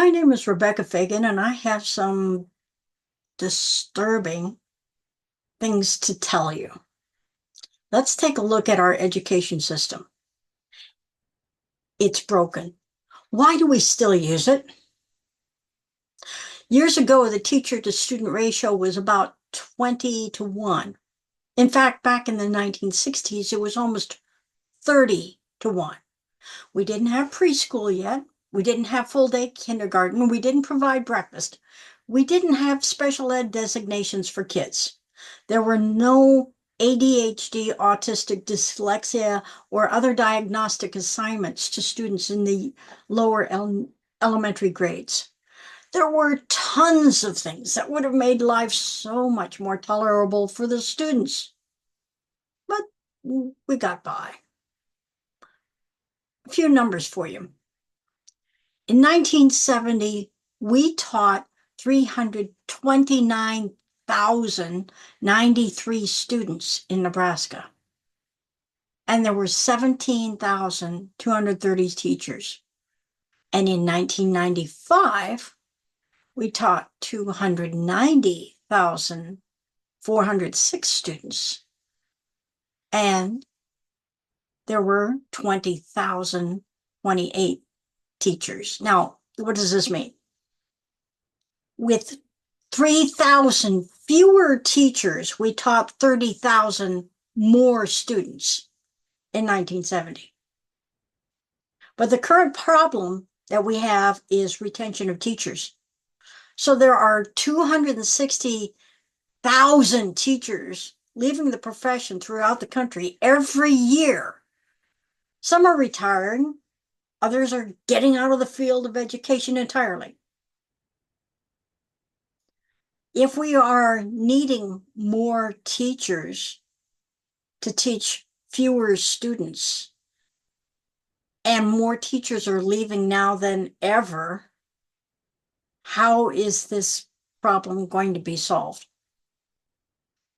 My name is Rebecca Fagan, and I have some disturbing things to tell you. Let's take a look at our education system. It's broken. Why do we still use it? Years ago, the teacher to student ratio was about 20 to 1. In fact, back in the 1960s, it was almost 30 to 1. We didn't have preschool yet. We didn't have full day kindergarten. We didn't provide breakfast. We didn't have special ed designations for kids. There were no ADHD, autistic, dyslexia, or other diagnostic assignments to students in the lower elementary grades. There were tons of things that would have made life so much more tolerable for the students. But we got by. A few numbers for you. In 1970, we taught 329,093 students in Nebraska, and there were 17,230 teachers. And in 1995, we taught 290,406 students, and there were 20,028 teachers. Now, what does this mean? With 3,000 fewer teachers, we taught 30,000 more students in 1970. But the current problem that we have is retention of teachers. So there are 260,000 teachers leaving the profession throughout the country every year. Some are retiring. Others are getting out of the field of education entirely. If we are needing more teachers to teach fewer students, and more teachers are leaving now than ever, how is this problem going to be solved?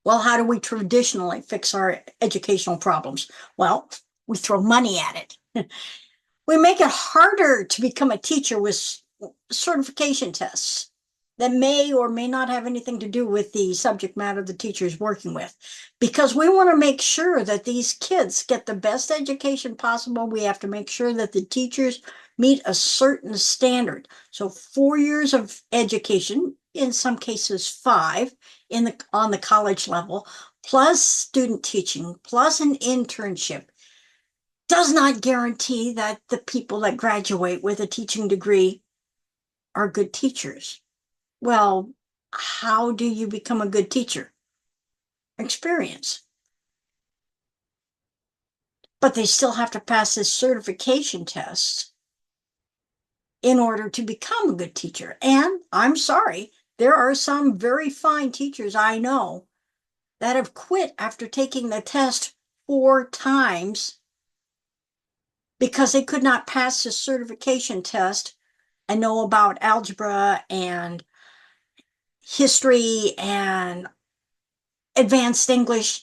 Well, how do we traditionally fix our educational problems? Well, we throw money at it. We make it harder to become a teacher with certification tests that may or may not have anything to do with the subject matter the teacher is working with. Because we want to make sure that these kids get the best education possible, we have to make sure that the teachers meet a certain standard. So 4 years of education, in some cases 5, on the college level, plus student teaching, plus an internship, does not guarantee that the people that graduate with a teaching degree are good teachers. Well, how do you become a good teacher? Experience. But they still have to pass this certification test in order to become a good teacher. And I'm sorry, there are some very fine teachers I know that have quit after taking the test 4 times because they could not pass the certification test and know about algebra and history and advanced English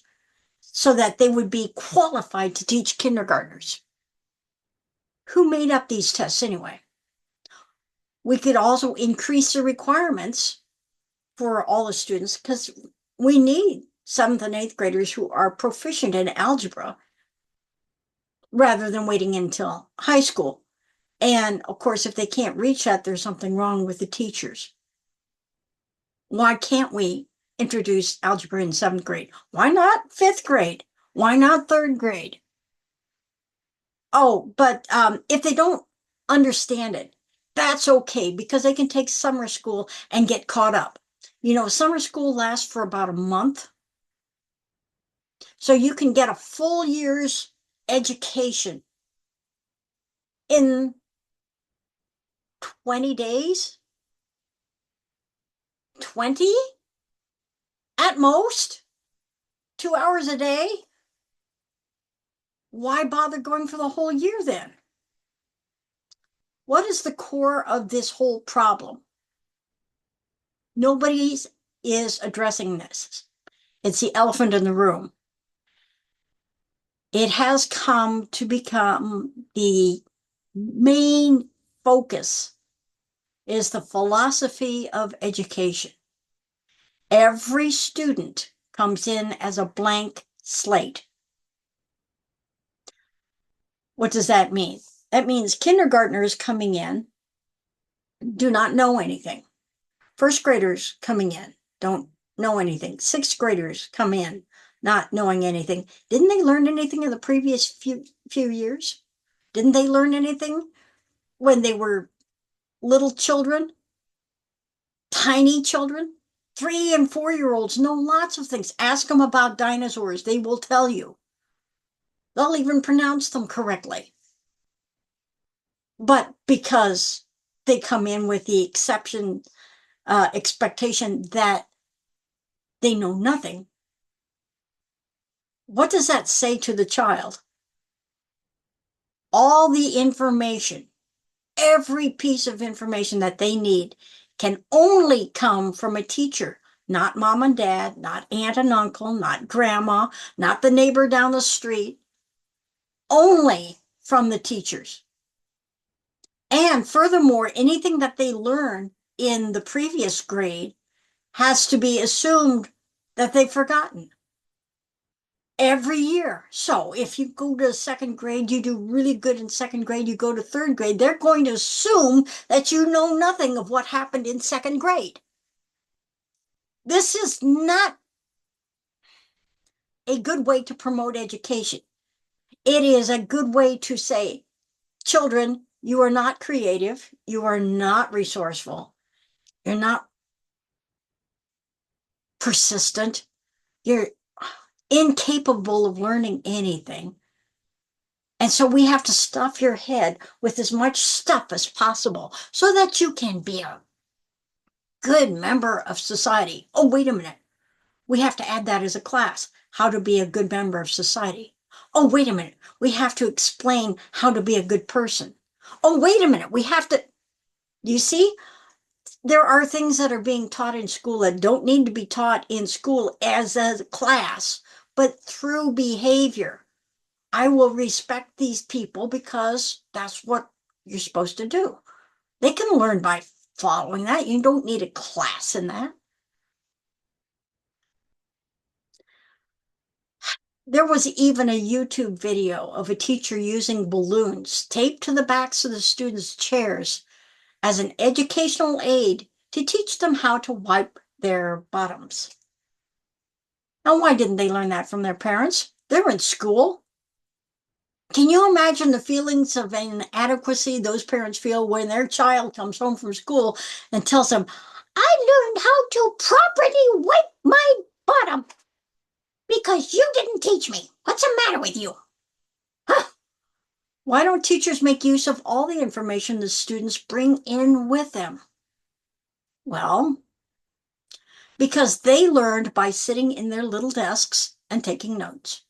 so that they would be qualified to teach kindergartners. Who made up these tests anyway? We could also increase the requirements for all the students because we need 7th and 8th graders who are proficient in algebra rather than waiting until high school. And of course, if they can't reach that, there's something wrong with the teachers. Why can't we introduce algebra in 7th grade? Why not 5th grade? Why not 3rd grade? Oh, but if they don't understand it, that's okay because they can take summer school and get caught up. You know, summer school lasts for about a month. So you can get a full year's education in 20 days. 20 at most, 2 hours a day. Why bother going for the whole year then? What is the core of this whole problem? Nobody is addressing this. It's the elephant in the room. It has come to become the main focus is the philosophy of education. Every student comes in as a blank slate. What does that mean? That means kindergartners coming in do not know anything. First graders coming in don't know anything. Sixth graders come in not knowing anything. Didn't they learn anything in the previous few years? Didn't they learn anything when they were little children, tiny children? 3 and 4-year-olds know lots of things. Ask them about dinosaurs. They will tell you. They'll even pronounce them correctly. But because they come in with the expectation that they know nothing, what does that say to the child? All the information, every piece of information that they need can only come from a teacher, not mom and dad, not aunt and uncle, not grandma, not the neighbor down the street, only from the teachers. And furthermore, anything that they learn in the previous grade has to be assumed that they've forgotten every year. So if you go to second grade, you do really good in second grade, you go to third grade, they're going to assume that you know nothing of what happened in second grade. This is not a good way to promote education. It is a good way to say, children, you are not creative, you are not resourceful, you're not persistent, you're incapable of learning anything. And so we have to stuff your head with as much stuff as possible so that you can be a good member of society. Oh, wait a minute. We have to add that as a class, how to be a good member of society. Oh, wait a minute. We have to explain how to be a good person. Oh, wait a minute. We have to, you see, there are things that are being taught in school that don't need to be taught in school as a class, but through behavior. I will respect these people because that's what you're supposed to do. They can learn by following that. You don't need a class in that. There was even a YouTube video of a teacher using balloons taped to the backs of the students' chairs as an educational aid to teach them how to wipe their bottoms. Now, why didn't they learn that from their parents? They're in school. Can you imagine the feelings of inadequacy those parents feel when their child comes home from school and tells them, I learned how to properly wipe my bottom because you didn't teach me. What's the matter with you? Huh? Why don't teachers make use of all the information the students bring in with them? Well, because they learned by sitting in their little desks and taking notes.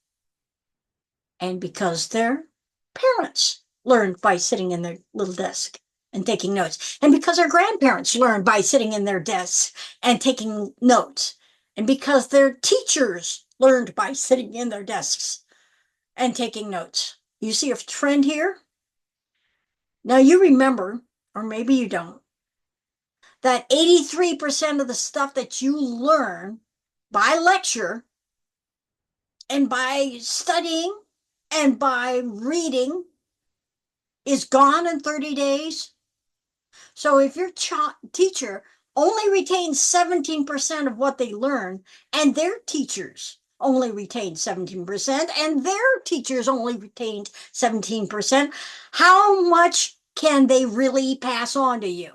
And because their parents learned by sitting in their little desk and taking notes. And because our grandparents learned by sitting in their desks and taking notes. And because their teachers learned by sitting in their desks and taking notes. You see a trend here? Now you remember, or maybe you don't, that 83% of the stuff that you learn by lecture and by studying and by reading is gone in 30 days. So if your teacher only retains 17% of what they learn, and their teachers only retain 17%, and their teachers only retained 17%, how much can they really pass on to you?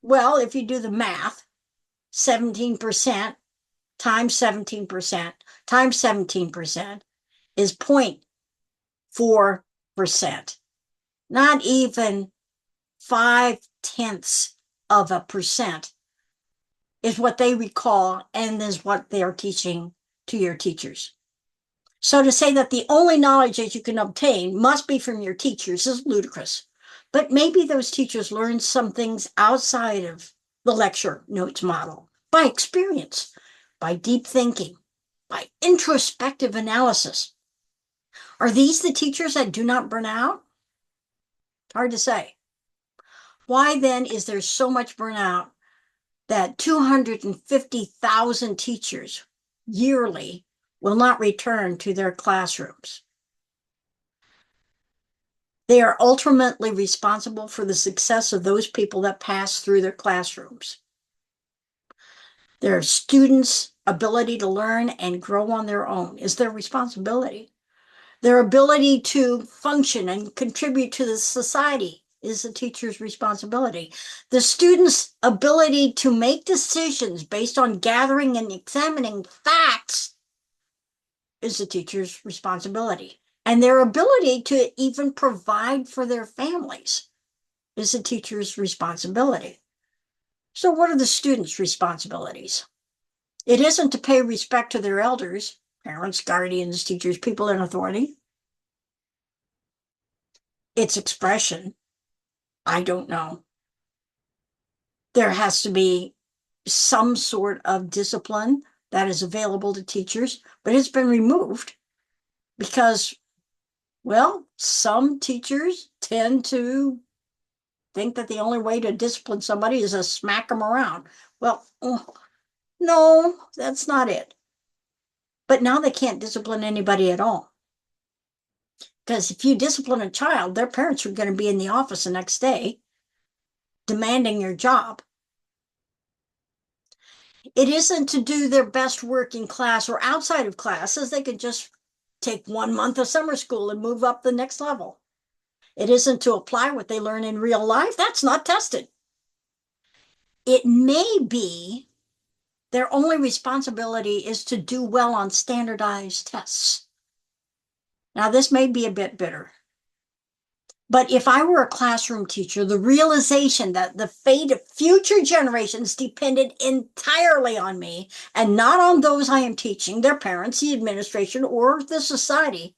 Well, if you do the math, 17% times 17% times 17% is 0.4%. Not even 0.5% is what they recall and is what they are teaching to your teachers. So to say that the only knowledge that you can obtain must be from your teachers is ludicrous. But maybe those teachers learned some things outside of the lecture notes model by experience, by deep thinking, by introspective analysis. Are these the teachers that do not burn out? Hard to say. Why then is there so much burnout that 250,000 teachers yearly will not return to their classrooms? They are ultimately responsible for the success of those people that pass through their classrooms. Their students' ability to learn and grow on their own is their responsibility. Their ability to function and contribute to the society is the teacher's responsibility. The student's ability to make decisions based on gathering and examining facts is the teacher's responsibility. And their ability to even provide for their families is the teacher's responsibility. So, what are the students' responsibilities? It isn't to pay respect to their elders, parents, guardians, teachers, people in authority. It's expression. I don't know. There has to be some sort of discipline that is available to teachers, but it's been removed because, well, some teachers tend to think that the only way to discipline somebody is to smack them around. Well, no, that's not it. But now they can't discipline anybody at all. Because if you discipline a child, their parents are going to be in the office the next day demanding your job. It isn't to do their best work in class or outside of classes. They could just take 1 month of summer school and move up the next level. It isn't to apply what they learn in real life. That's not tested. It may be their only responsibility is to do well on standardized tests. Now, this may be a bit bitter, but if I were a classroom teacher, the realization that the fate of future generations depended entirely on me and not on those I am teaching, their parents, the administration, or the society,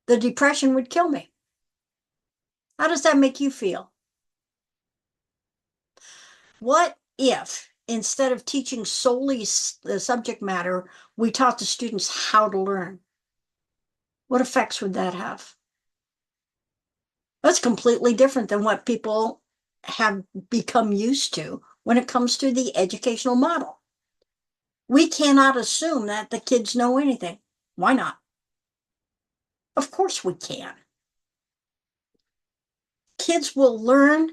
the depression would kill me. How does that make you feel? What if, instead of teaching solely the subject matter, we taught the students how to learn? What effects would that have? That's completely different than what people have become used to when it comes to the educational model. We cannot assume that the kids know anything. Why not? Of course we can. Kids will learn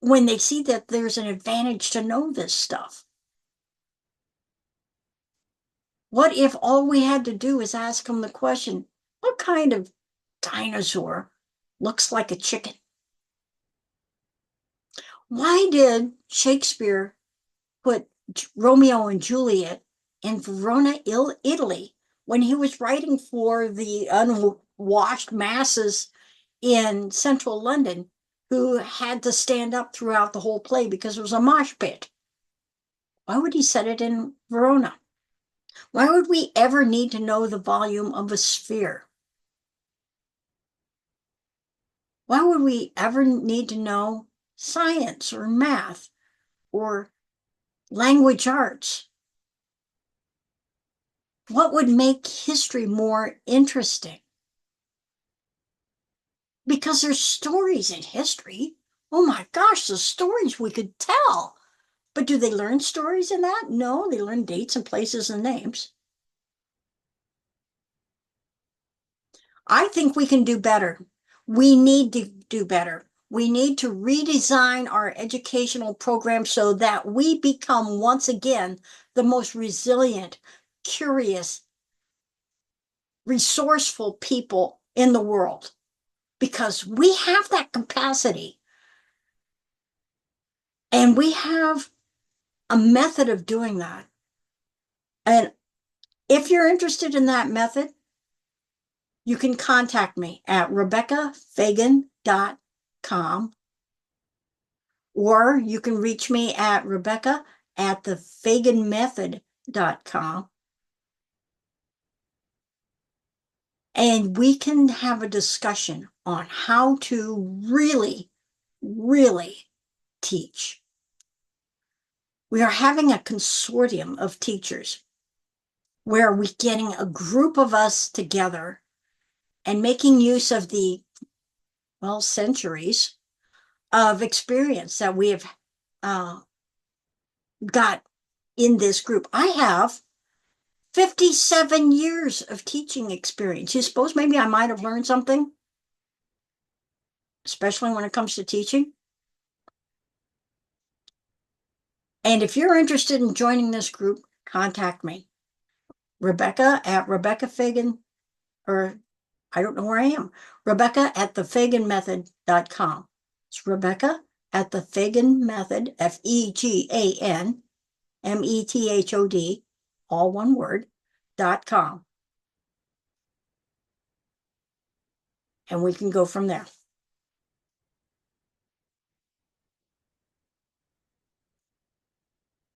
when they see that there's an advantage to know this stuff. What if all we had to do is ask them the question, what kind of dinosaur looks like a chicken? Why did Shakespeare put Romeo and Juliet in Verona, Italy, when he was writing for the unwashed masses in central London who had to stand up throughout the whole play because it was a mosh pit? Why would he set it in Verona? Why would we ever need to know the volume of a sphere? Why would we ever need to know science or math or language arts? What would make history more interesting? Because there's stories in history. Oh my gosh, the stories we could tell. But do they learn stories in that? No, they learn dates and places and names. I think we can do better. We need to do better. We need to redesign our educational program so that we become once again the most resilient, curious, resourceful people in the world because we have that capacity and we have a method of doing that. And if you're interested in that method, you can contact me at RebeccaFagan.com, or you can reach me at Rebecca at thefaganmethod.com. And we can have a discussion on how to really, really teach. We are having a consortium of teachers where we're getting a group of us together and making use of the, well, centuries of experience that we have got in this group. I have 57 years of teaching experience. You suppose maybe I might have learned something, especially when it comes to teaching? And if you're interested in joining this group, contact me. Rebecca at Rebecca Fagan, or I don't know where I am. Rebecca at thefaganmethod.com. It's Rebecca at the Fagan Method, FEGANMETHOD, all one word, .com. And we can go from there.